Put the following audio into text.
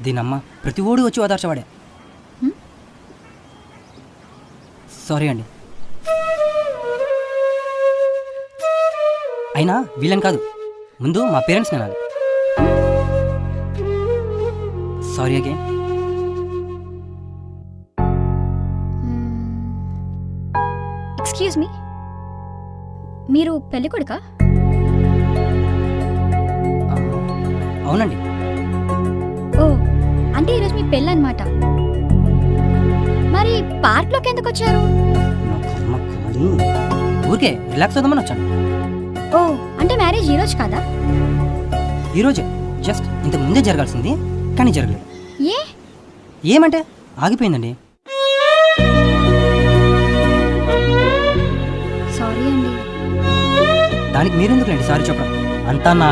దీనమ్మ ప్రతి ఓడి వచ్చి ఓదార్చవాడే. సారీ అండి. అయినా వీళ్ళని కాదు, ముందు మా పేరెంట్స్ వినాలి. Sorry again. ఎక్స్క్యూజ్ మీ, మీరు పెళ్లి కొడుకా? అవునండి. ఓ, అంటే ఈరోజు మీ పెళ్ళి అనమాట. మరి పార్క్లోకి ఎందుకు వచ్చారు? ఊరికే రిలాక్స్ అవుదామని వచ్చాను. ఓ, అంటే మ్యారేజ్ ఈరోజు కాదా? ఈరోజే, జస్ట్ ఇంతకు ముందే జరగాల్సింది, కానీ జరగలేదు. ఏ? ఏమంటే ఆగిపోయిందండి. సారీ అండి. దానికి మీరెందుకులేండి సారీ చెప్పడం, అంతా నా